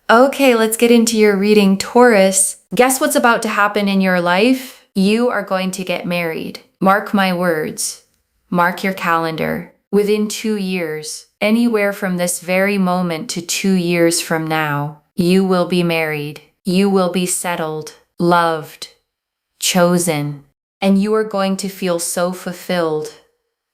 Okay, let's get into your reading, Taurus. Guess what's about to happen in your life? You are going to get married. Mark my words. Mark your calendar. Within 2 years, anywhere from this very moment to 2 years from now, you will be married. You will be settled, loved, chosen, and you are going to feel so fulfilled,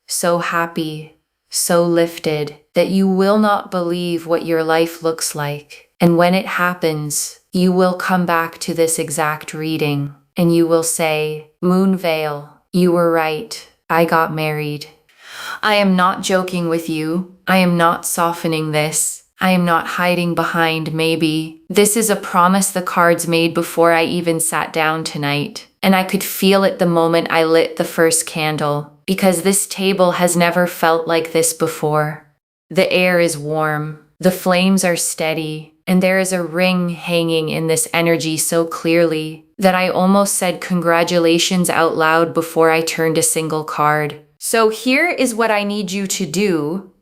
so happy, so lifted that you will not believe what your life looks like. And when it happens, you will come back to this exact reading and you will say, Moonveil, you were right. I got married. I am not joking with you. I am not softening this. I am not hiding behind maybe. This is a promise the cards made before I even sat down tonight. And I could feel it the moment I lit the first candle, because this table has never felt like this before. The air is warm. The flames are steady. And there is a ring hanging in this energy so clearly that I almost said congratulations out loud before I turned a single card. So here is what I need you to do,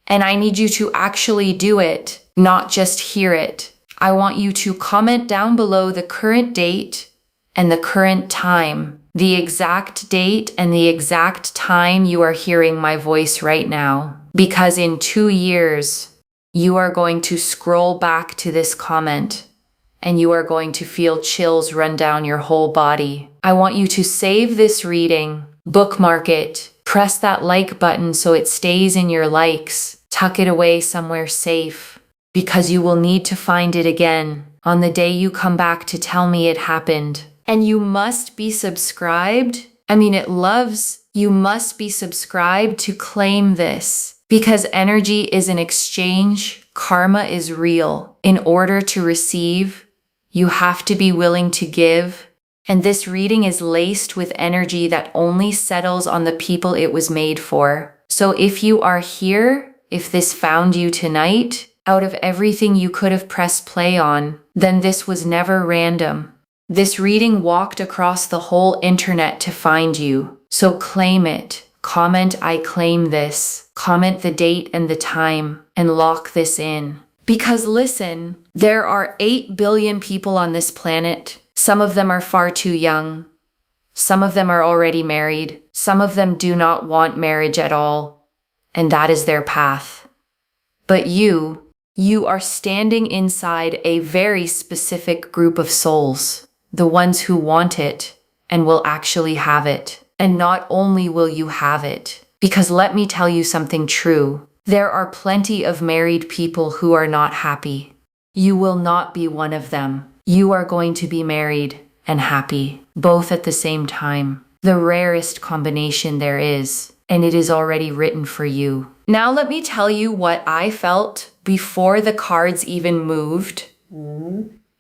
and I need you to actually do it, not just hear it. I want you to comment down below the current date and the current time, the exact date and the exact time you are hearing my voice right now. Because in 2 years, you are going to scroll back to this comment and you are going to feel chills run down your whole body. I want you to save this reading, bookmark it, press that like button so it stays in your likes, tuck it away somewhere safe, because you will need to find it again on the day you come back to tell me it happened. And you must be subscribed. You must be subscribed to claim this. Because energy is an exchange, karma is real. In order to receive, you have to be willing to give. And this reading is laced with energy that only settles on the people it was made for. So if you are here, if this found you tonight, out of everything you could have pressed play on, then this was never random. This reading walked across the whole internet to find you. So claim it. Comment I claim this. Comment the date and the time and lock this in. Because listen, there are 8 billion people on this planet. Some of them are far too young. Some of them are already married. Some of them do not want marriage at all. And that is their path. But you are standing inside a very specific group of souls. The ones who want it and will actually have it. And not only will you have it, because let me tell you something true. There are plenty of married people who are not happy. You will not be one of them. You are going to be married and happy, both at the same time. The rarest combination there is, and it is already written for you. Now let me tell you what I felt before the cards even moved.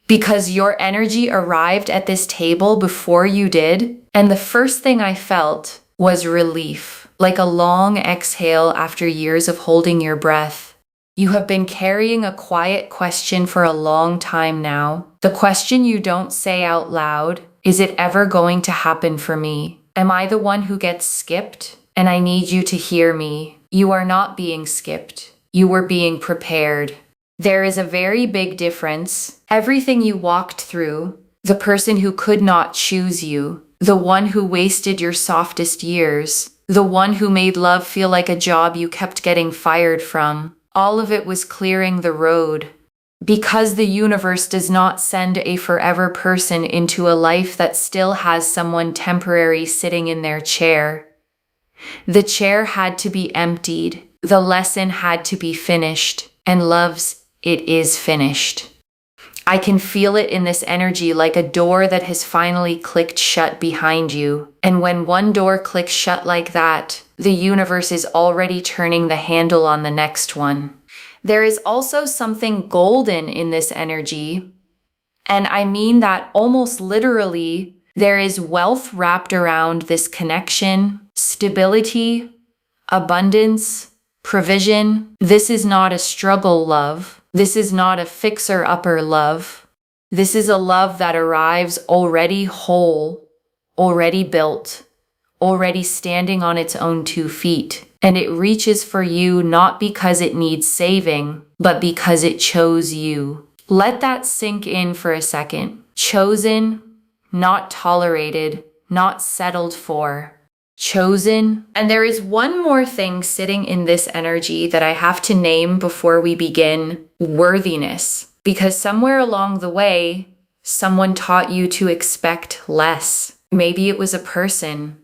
Because your energy arrived at this table before you did. And the first thing I felt was relief, like a long exhale after years of holding your breath. You have been carrying a quiet question for a long time now. The question you don't say out loud, is it ever going to happen for me? Am I the one who gets skipped? And I need you to hear me. You are not being skipped. You were being prepared. There is a very big difference. Everything you walked through, the person who could not choose you, the one who wasted your softest years, the one who made love feel like a job you kept getting fired from, all of it was clearing the road. Because the universe does not send a forever person into a life that still has someone temporary sitting in their chair. The chair had to be emptied. The lesson had to be finished. And loves, it is finished. I can feel it in this energy like a door that has finally clicked shut behind you. And when one door clicks shut like that, the universe is already turning the handle on the next one. There is also something golden in this energy. And I mean that almost literally. There is wealth wrapped around this connection, stability, abundance, provision. This is not a struggle love. This is not a fixer-upper love. This is a love that arrives already whole, already built, already standing on its own 2 feet. And it reaches for you not because it needs saving, but because it chose you. Let that sink in for a second. Chosen, not tolerated, not settled for. Chosen. And there is one more thing sitting in this energy that I have to name before we begin: worthiness. Because somewhere along the way, someone taught you to expect less. Maybe it was a person.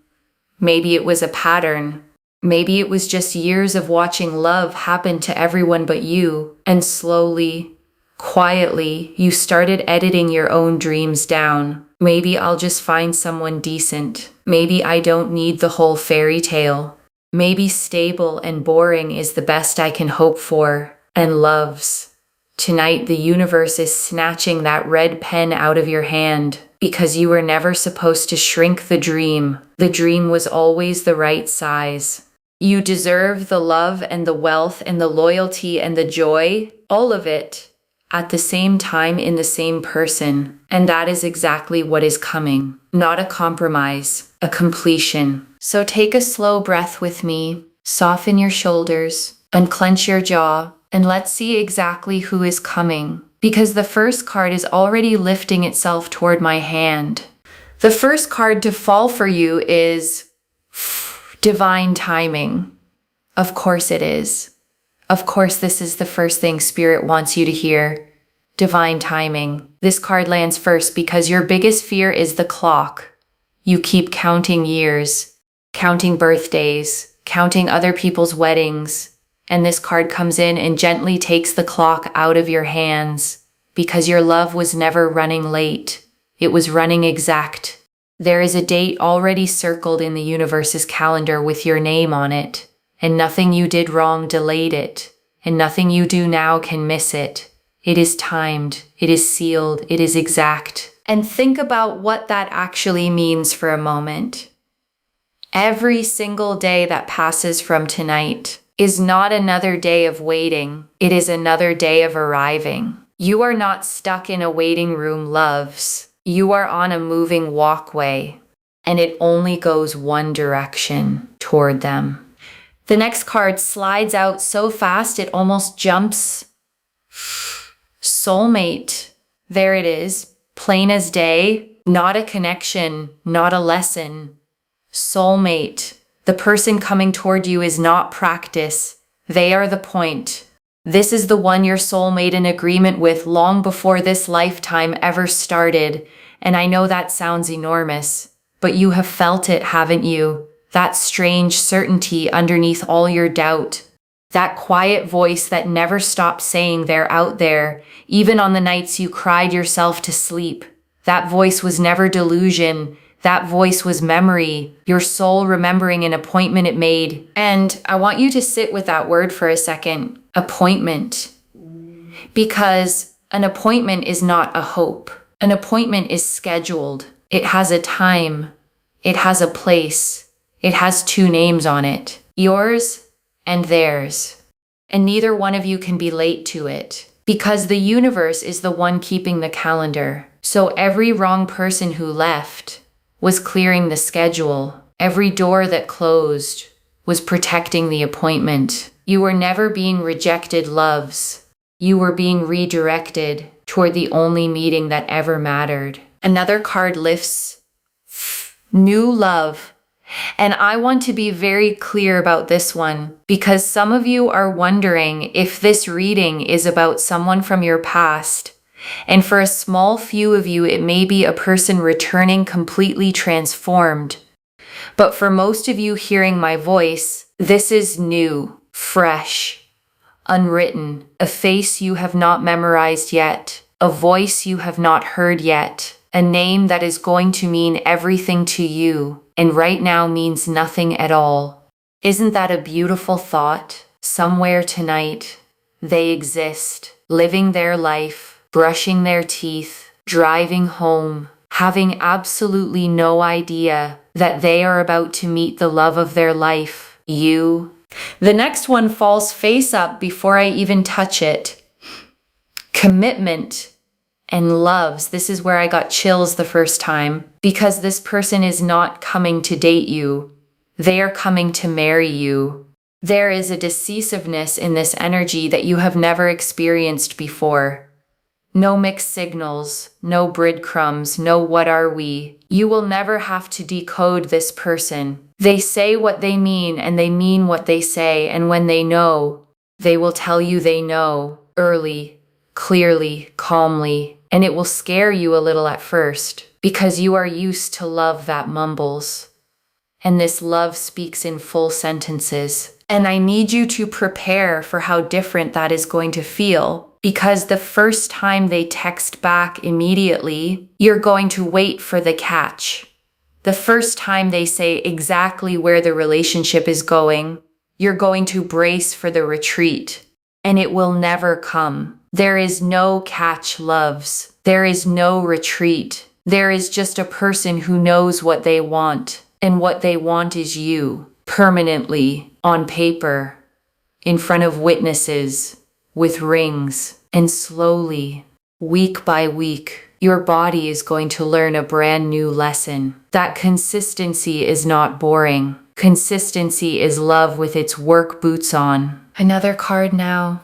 Maybe it was a pattern. Maybe it was just years of watching love happen to everyone but you, and slowly, quietly, you started editing your own dreams down. Maybe I'll just find someone decent. Maybe I don't need the whole fairy tale. Maybe stable and boring is the best I can hope for. And loves. Tonight the universe is snatching that red pen out of your hand because you were never supposed to shrink the dream. The dream was always the right size. You deserve the love and the wealth and the loyalty and the joy, all of it, at the same time in the same person. And that is exactly what is coming. Not a compromise, a completion. So take a slow breath with me, soften your shoulders, unclench your jaw, and let's see exactly who is coming. Because the first card is already lifting itself toward my hand. The first card to fall for you is divine timing. Of course it is. Of course this is the first thing Spirit wants you to hear. Divine timing. This card lands first because your biggest fear is the clock. You keep counting years, counting birthdays, counting other people's weddings. And this card comes in and gently takes the clock out of your hands because your love was never running late. It was running exact. There is a date already circled in the universe's calendar with your name on it, and nothing you did wrong delayed it, and nothing you do now can miss it. It is timed, it is sealed, it is exact. And think about what that actually means for a moment. Every single day that passes from tonight is not another day of waiting. It is another day of arriving. You are not stuck in a waiting room, loves. You are on a moving walkway, and it only goes one direction, toward them. The next card slides out so fast it almost jumps. Soulmate. There it is, plain as day. Not a connection, not a lesson. Soulmate. The person coming toward you is not practice. They are the point. This is the one your soul made an agreement with long before this lifetime ever started. And I know that sounds enormous, but you have felt it, haven't you? That strange certainty underneath all your doubt. That quiet voice that never stopped saying they're out there, even on the nights you cried yourself to sleep. That voice was never delusion. That voice was memory, your soul remembering an appointment it made. And I want you to sit with that word for a second, appointment. Because an appointment is not a hope. An appointment is scheduled. It has a time. It has a place. It has two names on it, yours and theirs. And neither one of you can be late to it. Because the universe is the one keeping the calendar. So every wrong person who left was clearing the schedule. Every door that closed was protecting the appointment. You were never being rejected, loves. You were being redirected toward the only meeting that ever mattered. Another card lifts new love. And I want to be very clear about this one because some of you are wondering if this reading is about someone from your past. And for a small few of you, it may be a person returning completely transformed. But for most of you hearing my voice, this is new, fresh, unwritten, a face you have not memorized yet, a voice you have not heard yet, a name that is going to mean everything to you, and right now means nothing at all. Isn't that a beautiful thought? Somewhere tonight, they exist, living their life, brushing their teeth, driving home, having absolutely no idea that they are about to meet the love of their life, you. The next one falls face up before I even touch it. Commitment and loves. This is where I got chills the first time because this person is not coming to date you. They are coming to marry you. There is a decisiveness in this energy that you have never experienced before. No mixed signals, no breadcrumbs, no what are we. You will never have to decode this person. They say what they mean and they mean what they say, and when they know, they will tell you they know, early, clearly, calmly, and it will scare you a little at first, because you are used to love that mumbles. And this love speaks in full sentences. And I need you to prepare for how different that is going to feel, because the first time they text back immediately, you're going to wait for the catch. The first time they say exactly where the relationship is going, you're going to brace for the retreat, and it will never come. There is no catch, loves. There is no retreat. There is just a person who knows what they want, and what they want is you, permanently, on paper, in front of witnesses, with rings, and slowly, week by week, your body is going to learn a brand new lesson. That consistency is not boring. Consistency is love with its work boots on. Another card now.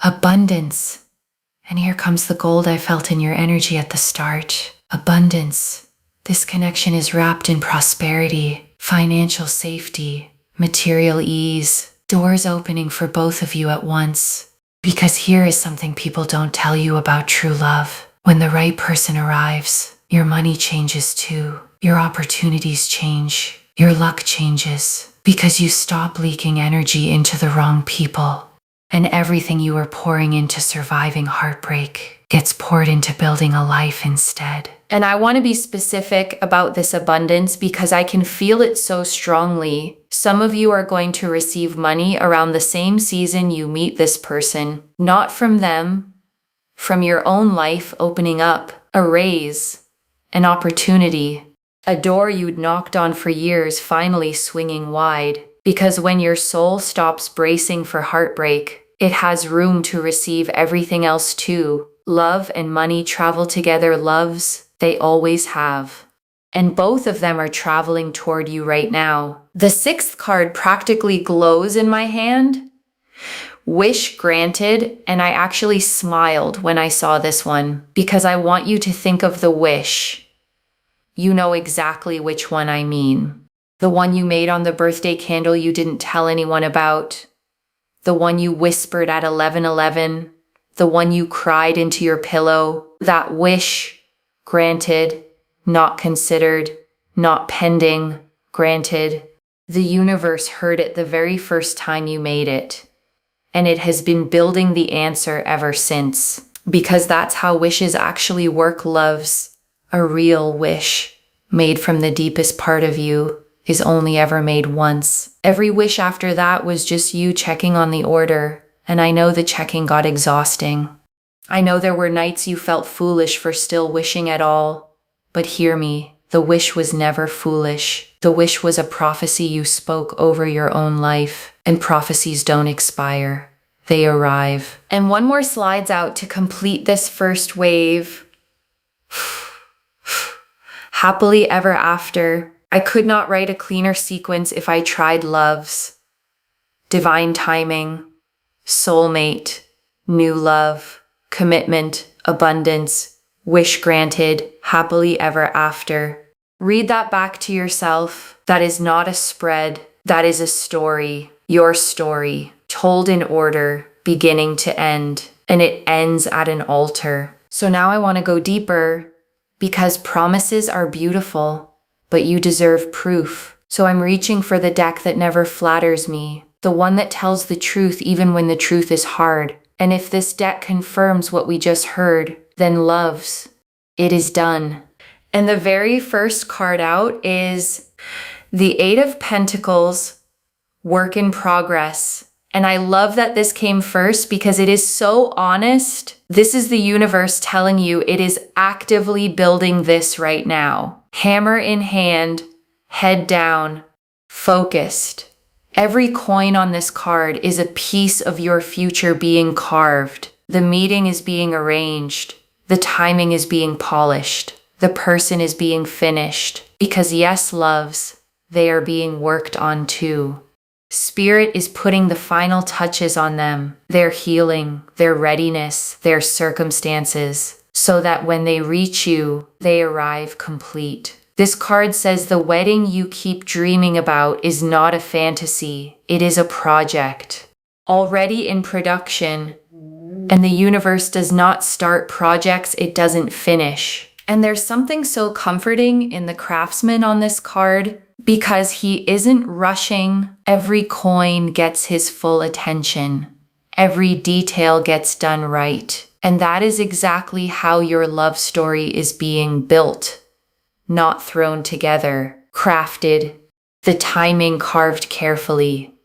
Abundance. And here comes the gold I felt in your energy at the start. Abundance. This connection is wrapped in prosperity, financial safety, material ease, doors opening for both of you at once. Because here is something people don't tell you about true love. When the right person arrives, your money changes too. Your opportunities change. Your luck changes. Because you stop leaking energy into the wrong people. And everything you were pouring into surviving heartbreak gets poured into building a life instead. And I want to be specific about this abundance because I can feel it so strongly. Some of you are going to receive money around the same season you meet this person, not from them, from your own life opening up, a raise, an opportunity, a door you'd knocked on for years finally swinging wide. Because when your soul stops bracing for heartbreak, it has room to receive everything else too. Love and money travel together, loves. They always have. And both of them are traveling toward you right now. The sixth card practically glows in my hand. Wish granted, and I actually smiled when I saw this one because I want you to think of the wish. You know exactly which one I mean. The one you made on the birthday candle you didn't tell anyone about. The one you whispered at 11:11. The one you cried into your pillow. That wish. Granted, not considered, not pending, granted. The universe heard it the very first time you made it. And it has been building the answer ever since. Because that's how wishes actually work, loves. A real wish, made from the deepest part of you, is only ever made once. Every wish after that was just you checking on the order. And I know the checking got exhausting. I know there were nights you felt foolish for still wishing at all. But hear me, the wish was never foolish. The wish was a prophecy you spoke over your own life. And prophecies don't expire. They arrive. And one more slides out to complete this first wave. Happily ever after. I could not write a cleaner sequence if I tried, loves. Divine timing. Soulmate. New love. Commitment, abundance, wish granted, happily ever after. Read that back to yourself. That is not a spread. That is a story, your story, told in order, beginning to end. And it ends at an altar. So now I want to go deeper because promises are beautiful, but you deserve proof. So I'm reaching for the deck that never flatters me, the one that tells the truth even when the truth is hard. And if this deck confirms what we just heard, then loves, it is done. And the very first card out is the Eight of Pentacles, work in progress. And I love that this came first because it is so honest. This is the universe telling you it is actively building this right now. Hammer in hand, head down, focused. Every coin on this card is a piece of your future being carved. The meeting is being arranged. The timing is being polished. The person is being finished. Because yes, loves, they are being worked on too. Spirit is putting the final touches on them, their healing, their readiness, their circumstances, so that when they reach you, they arrive complete. This card says the wedding you keep dreaming about is not a fantasy, it is a project. Already in production, and the universe does not start projects it doesn't finish. And there's something so comforting in the craftsman on this card because he isn't rushing. Every coin gets his full attention. Every detail gets done right. And that is exactly how your love story is being built. Not thrown together, crafted, the timing carved carefully,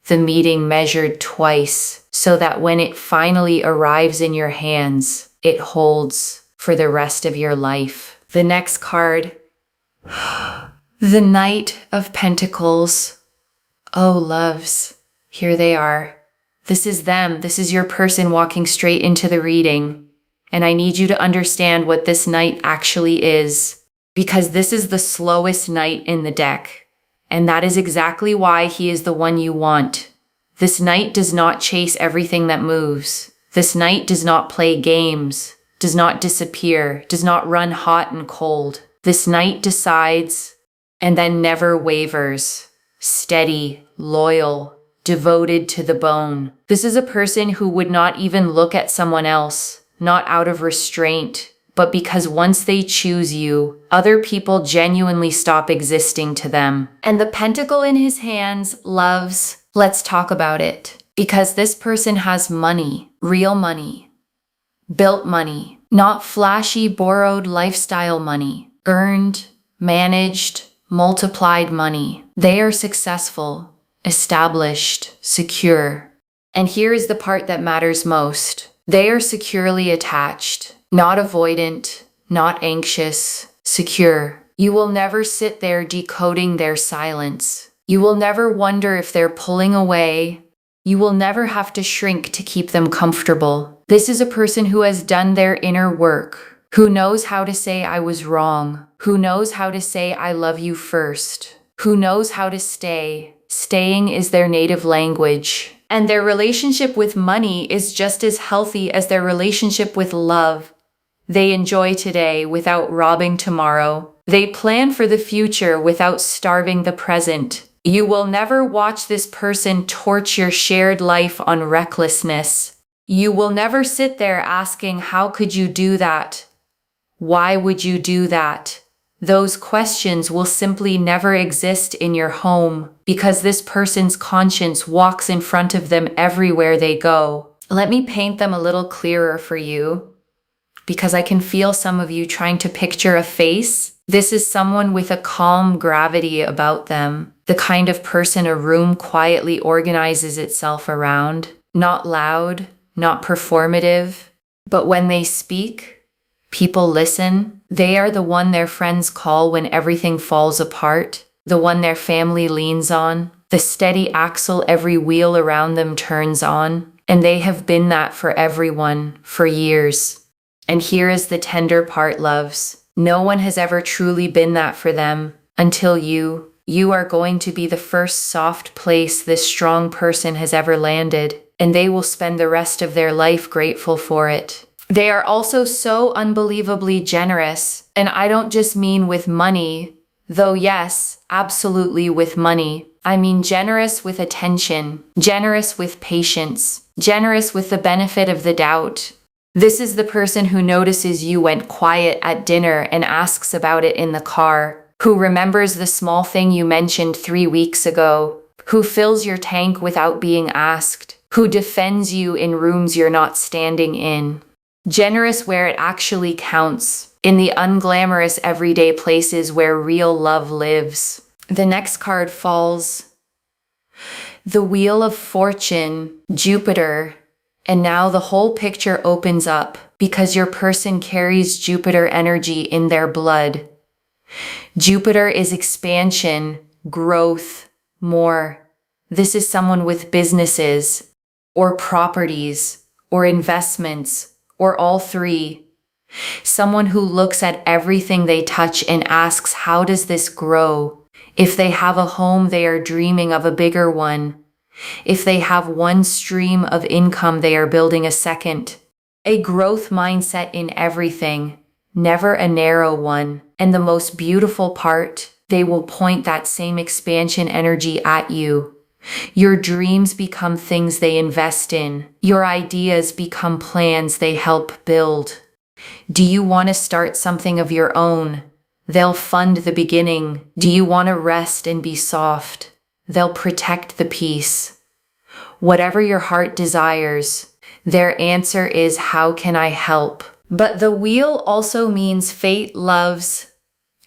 the meeting measured twice, so that when it finally arrives in your hands, it holds for the rest of your life. The next card, the Knight of Pentacles. Oh, loves, here they are. This is them. This is your person walking straight into the reading. And I need you to understand what this Knight actually is, because this is the slowest Knight in the deck. And that is exactly why he is the one you want. This Knight does not chase everything that moves. This Knight does not play games, does not disappear, does not run hot and cold. This Knight decides and then never wavers. Steady, loyal, devoted to the bone. This is a person who would not even look at someone else, not out of restraint, but because once they choose you, other people genuinely stop existing to them. And the pentacle in his hands, loves, let's talk about it. Because this person has money, real money, built money, not flashy, borrowed lifestyle money, earned, managed, multiplied money. They are successful, established, secure. And here is the part that matters most. They are securely attached. Not avoidant, not anxious, secure. You will never sit there decoding their silence. You will never wonder if they're pulling away. You will never have to shrink to keep them comfortable. This is a person who has done their inner work, who knows how to say I was wrong, who knows how to say I love you first, who knows how to stay. Staying is their native language. And their relationship with money is just as healthy as their relationship with love. They enjoy today without robbing tomorrow. They plan for the future without starving the present. You will never watch this person torch your shared life on recklessness. You will never sit there asking, how could you do that? Why would you do that? Those questions will simply never exist in your home because this person's conscience walks in front of them everywhere they go. Let me paint them a little clearer for you, because I can feel some of you trying to picture a face. This is someone with a calm gravity about them, the kind of person a room quietly organizes itself around. Not loud, not performative, but when they speak, people listen. They are the one their friends call when everything falls apart, the one their family leans on, the steady axle every wheel around them turns on. And they have been that for everyone, for years. And here is the tender part, loves. No one has ever truly been that for them until you. You are going to be the first soft place this strong person has ever landed, and they will spend the rest of their life grateful for it. They are also so unbelievably generous, and I don't just mean with money, though yes, absolutely with money. I mean generous with attention, generous with patience, generous with the benefit of the doubt. This is the person who notices you went quiet at dinner and asks about it in the car, who remembers the small thing you mentioned 3 weeks ago, who fills your tank without being asked, who defends you in rooms you're not standing in. Generous where it actually counts, in the unglamorous everyday places where real love lives. The next card falls. The Wheel of Fortune, Jupiter. And now the whole picture opens up because your person carries Jupiter energy in their blood. Jupiter is expansion, growth, more. This is someone with businesses, or properties, or investments, or all three. Someone who looks at everything they touch and asks, how does this grow? If they have a home, they are dreaming of a bigger one. If they have one stream of income, they are building a second. A growth mindset in everything, never a narrow one. And the most beautiful part, they will point that same expansion energy at you. Your dreams become things they invest in. Your ideas become plans they help build. Do you want to start something of your own? They'll fund the beginning. Do you want to rest and be soft? They'll protect the peace. Whatever your heart desires, their answer is, how can I help? But the wheel also means fate loves,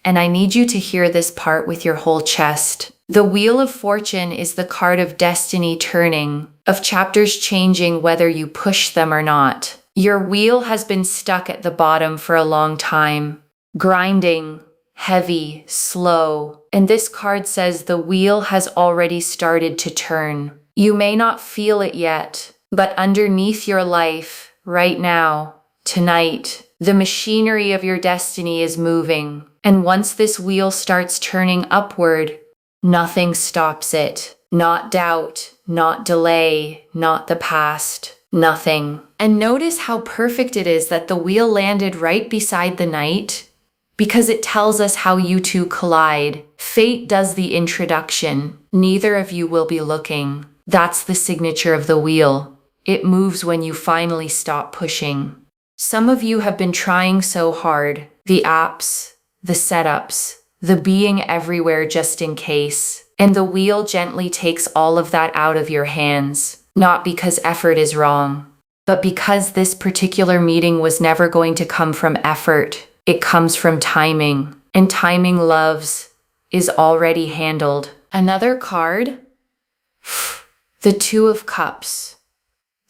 and I need you to hear this part with your whole chest. The Wheel of Fortune is the card of destiny turning, of chapters changing whether you push them or not. Your wheel has been stuck at the bottom for a long time, grinding, heavy, slow. And this card says the wheel has already started to turn. You may not feel it yet, but underneath your life, right now, tonight, the machinery of your destiny is moving. And once this wheel starts turning upward, nothing stops it. Not doubt, not delay, not the past, nothing. And notice how perfect it is that the wheel landed right beside the knight, because it tells us how you two collide. Fate does the introduction. Neither of you will be looking. That's the signature of the wheel. It moves when you finally stop pushing. Some of you have been trying so hard. The apps, the setups, the being everywhere just in case. And the wheel gently takes all of that out of your hands. Not because effort is wrong, but because this particular meeting was never going to come from effort. It comes from timing. And timing loves is already handled. Another card? The Two of Cups.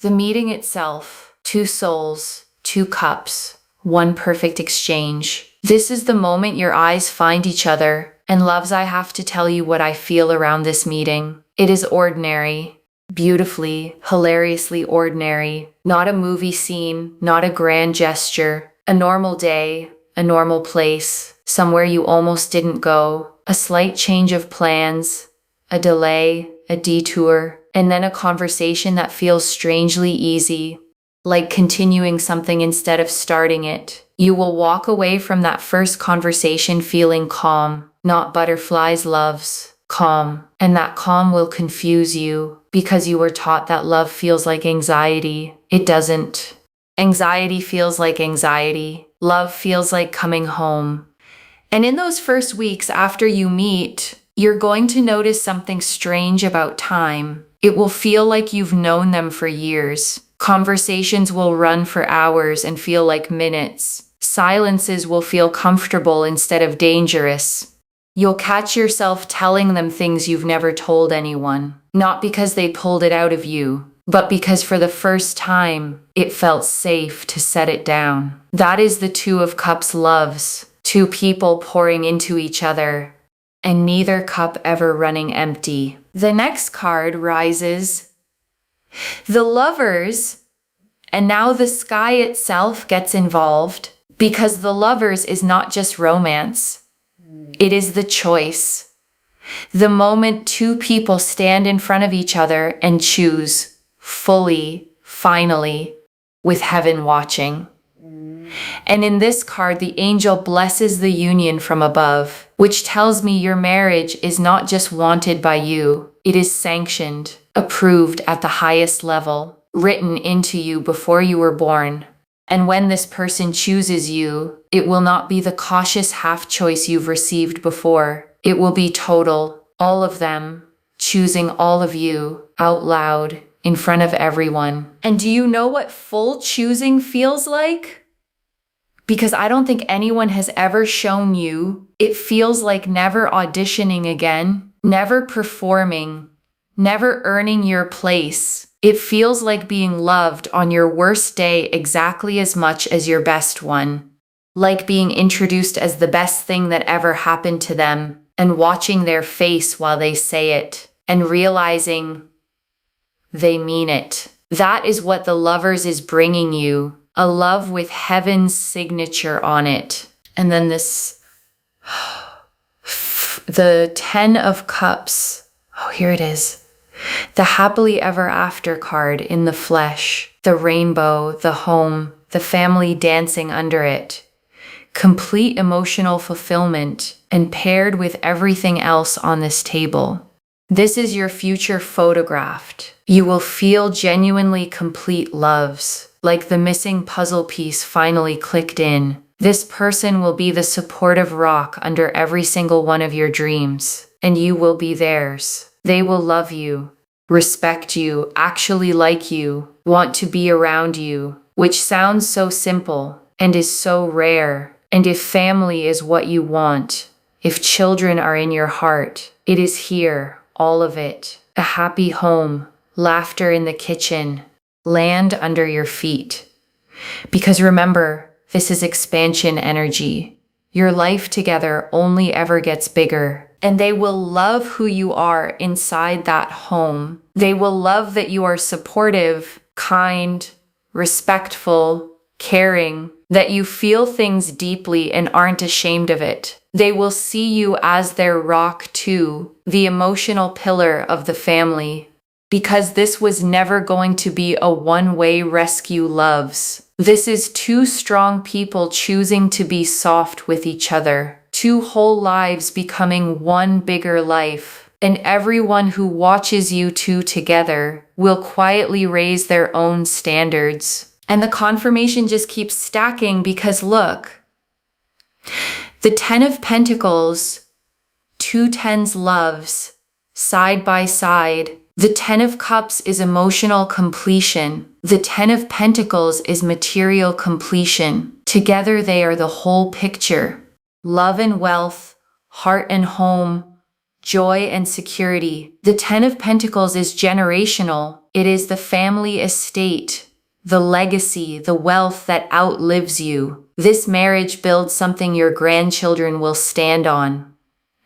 The meeting itself, two souls, two cups, one perfect exchange. This is the moment your eyes find each other. And loves, I have to tell you what I feel around this meeting. It is ordinary, beautifully, hilariously ordinary. Not a movie scene, not a grand gesture. A normal day, a normal place, somewhere you almost didn't go. A slight change of plans, a delay, a detour, and then a conversation that feels strangely easy, like continuing something instead of starting it. You will walk away from that first conversation feeling calm, not butterflies, loves, calm. And that calm will confuse you because you were taught that love feels like anxiety. It doesn't. Anxiety feels like anxiety. Love feels like coming home. And in those first weeks after you meet, you're going to notice something strange about time. It will feel like you've known them for years. Conversations will run for hours and feel like minutes. Silences will feel comfortable instead of dangerous. You'll catch yourself telling them things you've never told anyone, not because they pulled it out of you, but because for the first time, it felt safe to set it down. That is the Two of Cups loves, two people pouring into each other, and neither cup ever running empty. The next card rises, the Lovers, and now the sky itself gets involved, because the Lovers is not just romance. It is the choice. The moment two people stand in front of each other and choose fully, finally, with heaven watching. And in this card, the angel blesses the union from above, which tells me your marriage is not just wanted by you. It is sanctioned, approved at the highest level, written into you before you were born. And when this person chooses you, it will not be the cautious half choice you've received before. It will be total, all of them, choosing all of you, out loud, in front of everyone. And do you know what full choosing feels like? Because I don't think anyone has ever shown you. It feels like never auditioning again, never performing, never earning your place. It feels like being loved on your worst day exactly as much as your best one. Like being introduced as the best thing that ever happened to them, and watching their face while they say it, and realizing they mean it. That is what the Lovers is bringing you. A love with heaven's signature on it. And then this The 10 of Cups. Oh, here it is. The happily ever after card in the flesh, the rainbow, the home, the family dancing under it. Complete emotional fulfillment and paired with everything else on this table. This is your future photographed. You will feel genuinely complete loves, like the missing puzzle piece finally clicked in. This person will be the supportive rock under every single one of your dreams, and you will be theirs. They will love you, respect you, actually like you, want to be around you, which sounds so simple and is so rare. And if family is what you want, if children are in your heart, it is here, all of it. A happy home, laughter in the kitchen, land under your feet. Because remember, this is expansion energy. Your life together only ever gets bigger. And they will love who you are inside that home. They will love that you are supportive, kind, respectful, caring, that you feel things deeply and aren't ashamed of it. They will see you as their rock too, the emotional pillar of the family. Because this was never going to be a one-way rescue loves. This is two strong people choosing to be soft with each other. Two whole lives becoming one bigger life. And everyone who watches you two together will quietly raise their own standards. And the confirmation just keeps stacking because look, the 10 of Pentacles, two tens loves, side by side. The 10 of Cups is emotional completion. The 10 of Pentacles is material completion. Together they are the whole picture. Love and wealth, heart and home, joy and security. The 10 of Pentacles is generational. It is the family estate, the legacy, the wealth that outlives you. This marriage builds something your grandchildren will stand on.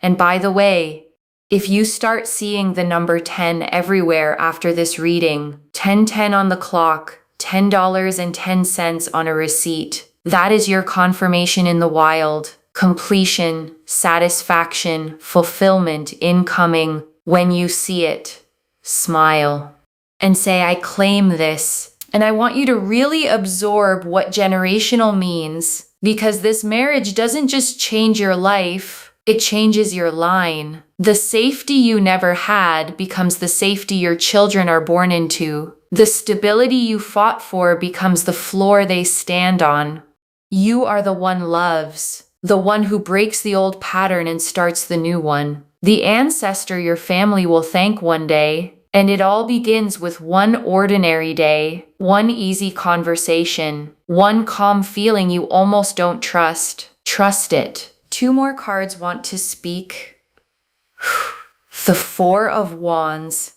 And by the way, if you start seeing the number 10 everywhere after this reading, 1010 on the clock, $10.10 on a receipt, that is your confirmation in the wild. Completion, satisfaction, fulfillment incoming. When you see it, smile and say, I claim this. And I want you to really absorb what generational means, because this marriage doesn't just change your life, it changes your line. The safety you never had becomes the safety your children are born into. The stability you fought for becomes the floor they stand on. You are the one loves, the one who breaks the old pattern and starts the new one. The ancestor your family will thank one day. And it all begins with one ordinary day, one easy conversation, one calm feeling you almost don't trust. Trust it. Two more cards want to speak. The 4 of Wands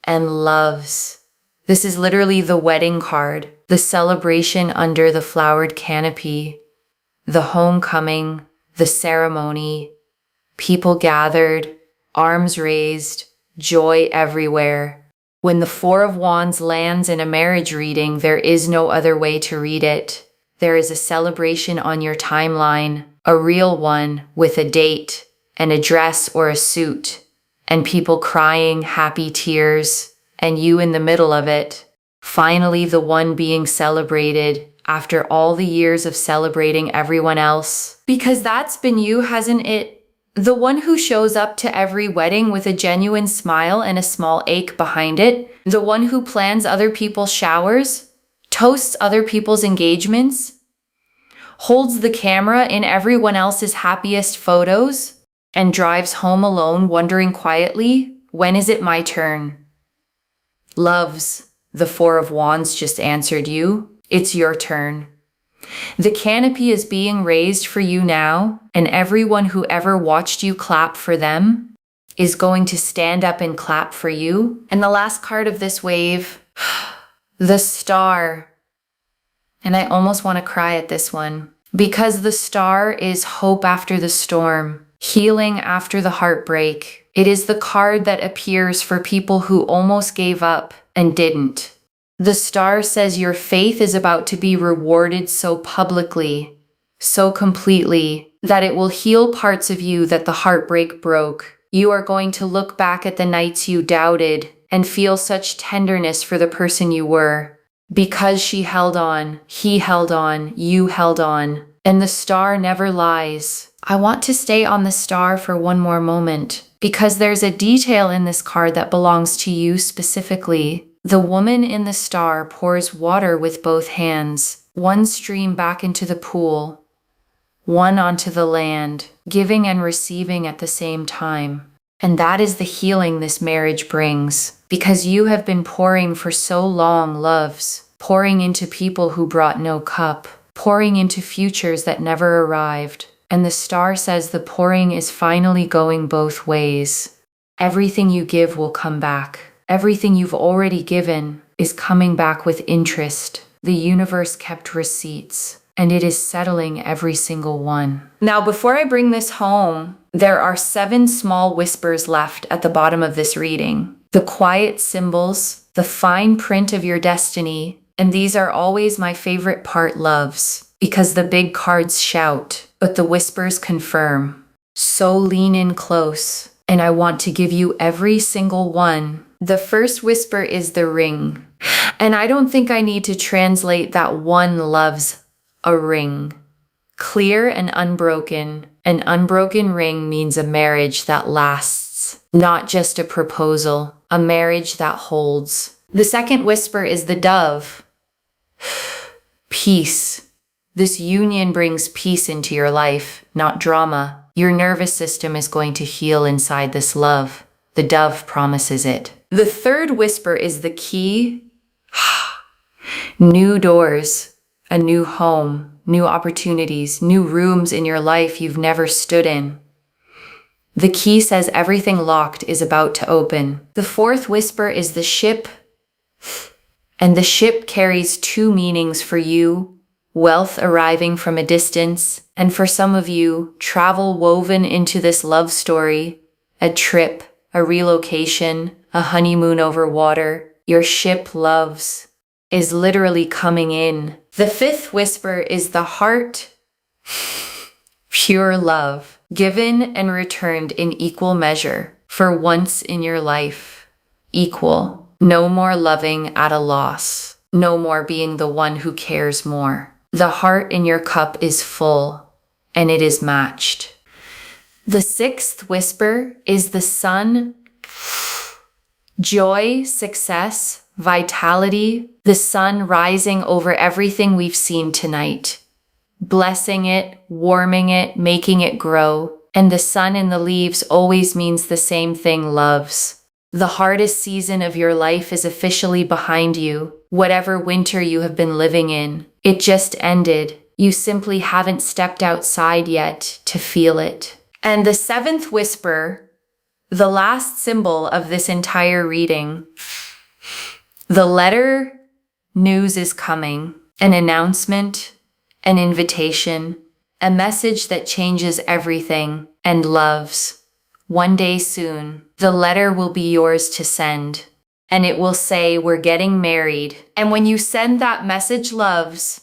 and Loves. This is literally the wedding card, the celebration under the flowered canopy, the homecoming, the ceremony, people gathered, arms raised, joy everywhere. When the 4 of Wands lands in a marriage reading, there is no other way to read it. There is a celebration on your timeline, a real one with a date, an address or a suit, and people crying happy tears, and you in the middle of it. Finally, the one being celebrated after all the years of celebrating everyone else. Because that's been you, hasn't it? The one who shows up to every wedding with a genuine smile and a small ache behind it. The one who plans other people's showers, toasts other people's engagements, holds the camera in everyone else's happiest photos, and drives home alone wondering quietly, when is it my turn? Loves, the 4 of Wands just answered you. It's your turn. The canopy is being raised for you now, and everyone who ever watched you clap for them is going to stand up and clap for you. And the last card of this wave, the Star. And I almost want to cry at this one, because the Star is hope after the storm, healing after the heartbreak. It is the card that appears for people who almost gave up and didn't. The Star says your faith is about to be rewarded so publicly, so completely, that it will heal parts of you that the heartbreak broke. You are going to look back at the nights you doubted and feel such tenderness for the person you were. Because she held on, he held on, you held on, and the star never lies. I want to stay on the star for one more moment, because there's a detail in this card that belongs to you specifically. The woman in the star pours water with both hands, one stream back into the pool, one onto the land, giving and receiving at the same time. And that is the healing this marriage brings, because you have been pouring for so long, loves, pouring into people who brought no cup, pouring into futures that never arrived. And the star says the pouring is finally going both ways. Everything you give will come back. Everything you've already given is coming back with interest. The universe kept receipts, and it is settling every single one. Now, before I bring this home, there are 7 small whispers left at the bottom of this reading. The quiet symbols, the fine print of your destiny, and these are always my favorite part, loves, because the big cards shout, but the whispers confirm. So lean in close, and I want to give you every single one. The first whisper is the ring, and I don't think I need to translate that one, loves, a ring. Clear and unbroken. An unbroken ring means a marriage that lasts, not just a proposal, a marriage that holds. The second whisper is the dove. Peace. This union brings peace into your life, not drama. Your nervous system is going to heal inside this love. The dove promises it. The third whisper is the key. New doors, a new home, new opportunities, new rooms in your life you've never stood in. The key says everything locked is about to open. The fourth whisper is the ship, and the ship carries 2 meanings for you: wealth arriving from a distance, and for some of you, travel woven into this love story, a trip, a relocation, a honeymoon over water. Your ship, loves, is literally coming in. The fifth whisper is the heart. Pure love, given and returned in equal measure, for once in your life. Equal. No more loving at a loss. No more being the one who cares more. The heart in your cup is full, and it is matched. The sixth whisper is the sun. Joy, success, vitality, the sun rising over everything we've seen tonight. Blessing it, warming it, making it grow. And the sun in the leaves always means the same thing, loves. The hardest season of your life is officially behind you. Whatever winter you have been living in, it just ended. You simply haven't stepped outside yet to feel it. And the seventh whisper, the last symbol of this entire reading, the letter news is coming, an announcement, an invitation, a message that changes everything, and loves. One day soon, the letter will be yours to send, and it will say, "We're getting married." And when you send that message, loves,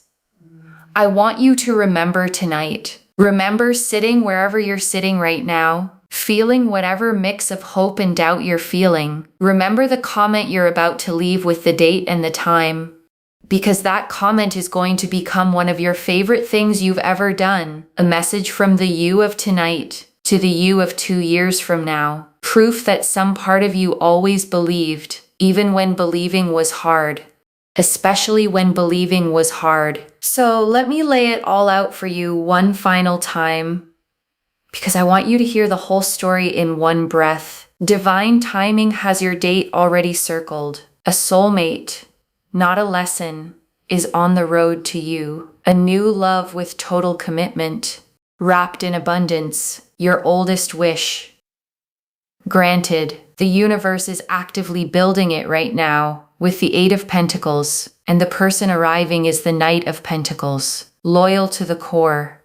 I want you to remember tonight. Remember sitting wherever you're sitting right now, feeling whatever mix of hope and doubt you're feeling. Remember the comment you're about to leave with the date and the time, because that comment is going to become one of your favorite things you've ever done. A message from the you of tonight to the you of 2 years from now. Proof that some part of you always believed, even when believing was hard. Especially when believing was hard. So let me lay it all out for you one final time, because I want you to hear the whole story in one breath. Divine timing has your date already circled. A soulmate, not a lesson, is on the road to you. A new love with total commitment, wrapped in abundance, your oldest wish. Granted, the universe is actively building it right now, with the 8 of Pentacles, and the person arriving is the Knight of Pentacles. Loyal to the core,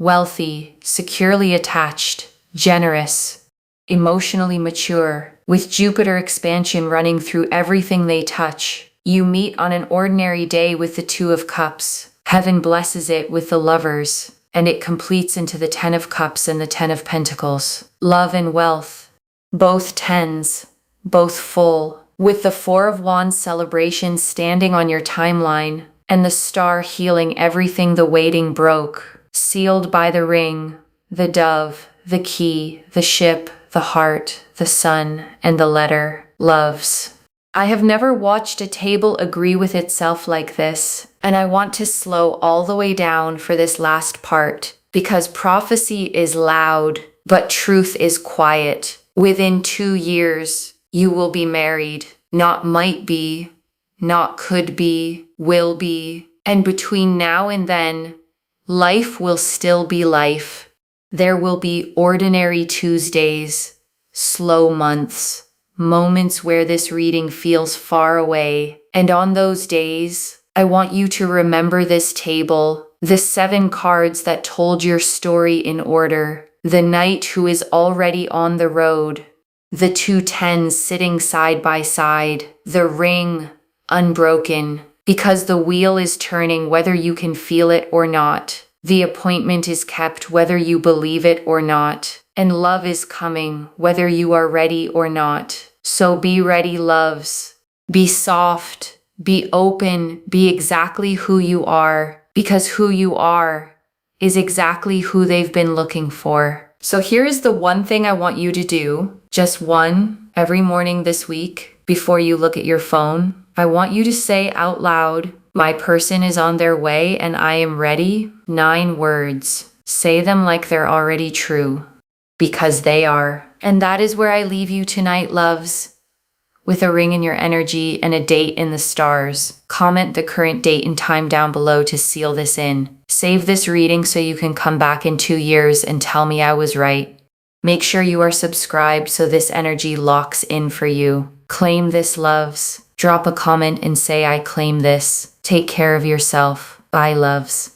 wealthy, securely attached, generous, emotionally mature, with Jupiter expansion running through everything they touch. You meet on an ordinary day with the 2 of Cups. Heaven blesses it with the Lovers, and it completes into the 10 of Cups and the 10 of Pentacles. Love and wealth, both tens, both full, with the 4 of Wands celebration standing on your timeline, and the star healing everything the waiting broke, sealed by the ring, the dove, the key, the ship, the heart, the sun, and the letter, loves. I have never watched a table agree with itself like this, and I want to slow all the way down for this last part, because prophecy is loud, but truth is quiet. Within 2 years, you will be married. Not might be, not could be, will be. And between now and then, life will still be life. There will be ordinary Tuesdays, slow months, moments where this reading feels far away. And on those days, I want you to remember this table, the 7 cards that told your story in order, the knight who is already on the road, the 2 tens sitting side by side, the ring unbroken, because the wheel is turning whether you can feel it or not. The appointment is kept whether you believe it or not. And love is coming, whether you are ready or not. So be ready, loves. Be soft, be open, be exactly who you are, because who you are is exactly who they've been looking for. So here is the one thing I want you to do, just one, every morning this week, before you look at your phone. I want you to say out loud, my person is on their way and I am ready. 9 words. Say them like they're already true. Because they are. And that is where I leave you tonight, loves, with a ring in your energy and a date in the stars. Comment the current date and time down below to seal this in. Save this reading so you can come back in 2 years and tell me I was right. Make sure you are subscribed so this energy locks in for you. Claim this, loves. Drop a comment and say I claim this. Take care of yourself. Bye, loves.